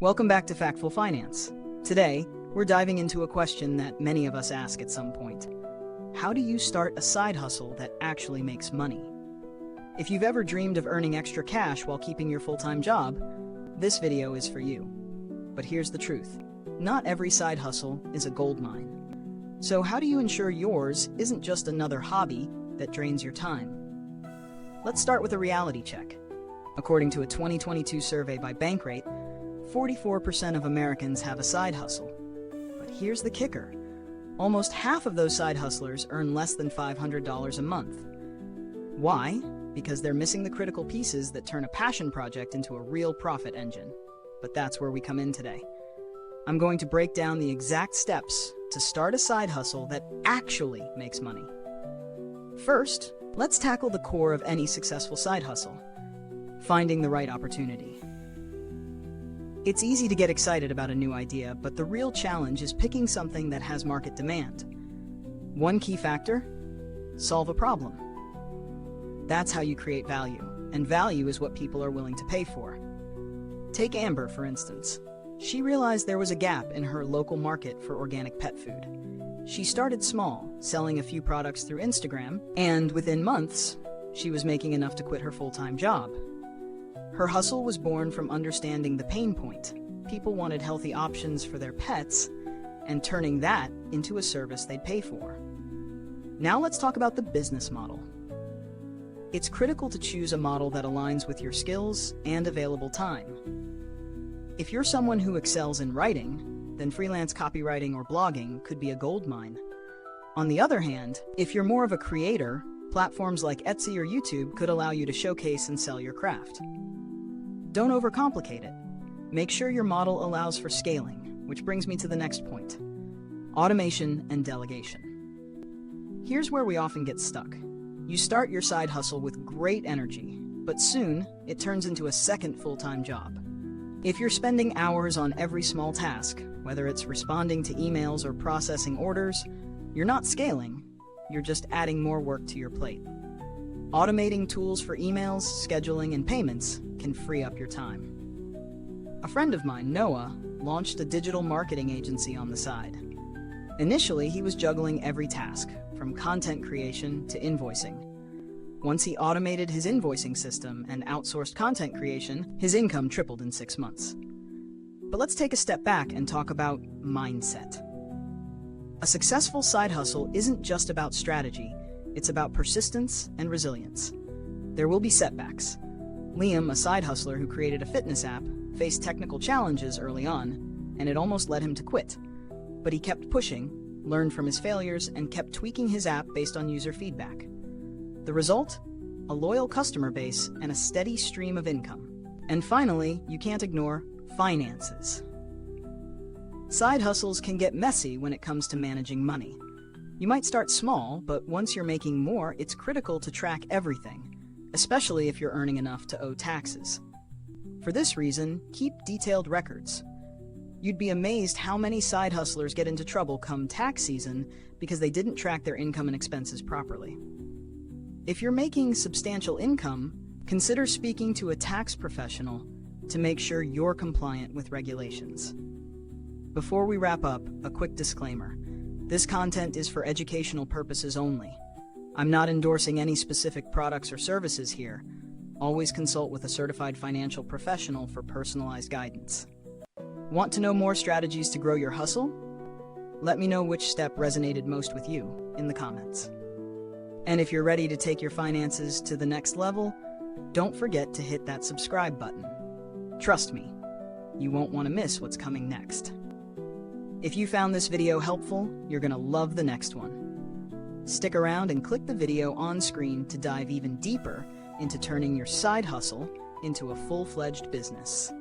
Welcome back to Factful Finance. Today, we're diving into a question that many of us ask at some point. How do you start a side hustle that actually makes money? If you've ever dreamed of earning extra cash while keeping your full-time job, this video is for you. But here's the truth. Not every side hustle is a gold mine. So how do you ensure yours isn't just another hobby that drains your time? Let's start with a reality check. According to a 2022 survey by Bankrate, 44% of Americans have a side hustle. But here's the kicker. Almost half of those side hustlers earn less than $500 a month. Why? Because they're missing the critical pieces that turn a passion project into a real profit engine. But that's where we come in today. I'm going to break down the exact steps to start a side hustle that actually makes money. First, let's tackle the core of any successful side hustle: finding the right opportunity. It's easy to get excited about a new idea, but the real challenge is picking something that has market demand. One key factor: solve a problem. That's how you create value, and value is what people are willing to pay for. Take Amber, for instance. She realized there was a gap in her local market for organic pet food. She started small, selling a few products through Instagram, and within months, she was making enough to quit her full-time job. Her hustle was born from understanding the pain point. People wanted healthy options for their pets, and turning that into a service they'd pay for. Now let's talk about the business model. It's critical to choose a model that aligns with your skills and available time. If you're someone who excels in writing, then freelance copywriting or blogging could be a gold mine. On the other hand, if you're more of a creator, platforms like Etsy or YouTube could allow you to showcase and sell your craft. Don't overcomplicate it. Make sure your model allows for scaling, which brings me to the next point: automation and delegation. Here's where we often get stuck. You start your side hustle with great energy, but soon it turns into a second full-time job. If you're spending hours on every small task, whether it's responding to emails or processing orders, you're not scaling, you're just adding more work to your plate. Automating tools for emails, scheduling, and payments can free up your time. A friend of mine, Noah, launched a digital marketing agency on the side. Initially, he was juggling every task, from content creation to invoicing. Once he automated his invoicing system and outsourced content creation, his income tripled in 6 months. But let's take a step back and talk about mindset. A successful side hustle isn't just about strategy, it's about persistence and resilience. There will be setbacks. Liam, a side hustler who created a fitness app, faced technical challenges early on, and it almost led him to quit. But he kept pushing, learned from his failures, and kept tweaking his app based on user feedback. The result? A loyal customer base and a steady stream of income. And finally, you can't ignore finances. Side hustles can get messy when it comes to managing money. You might start small, but once you're making more, it's critical to track everything, especially if you're earning enough to owe taxes. For this reason, keep detailed records. You'd be amazed how many side hustlers get into trouble come tax season because they didn't track their income and expenses properly. If you're making substantial income, consider speaking to a tax professional to make sure you're compliant with regulations. Before we wrap up, a quick disclaimer. This content is for educational purposes only. I'm not endorsing any specific products or services here. Always consult with a certified financial professional for personalized guidance. Want to know more strategies to grow your hustle? Let me know which step resonated most with you in the comments. And if you're ready to take your finances to the next level, don't forget to hit that subscribe button. Trust me, you won't want to miss what's coming next. If you found this video helpful, you're going to love the next one. Stick around and click the video on screen to dive even deeper into turning your side hustle into a full-fledged business.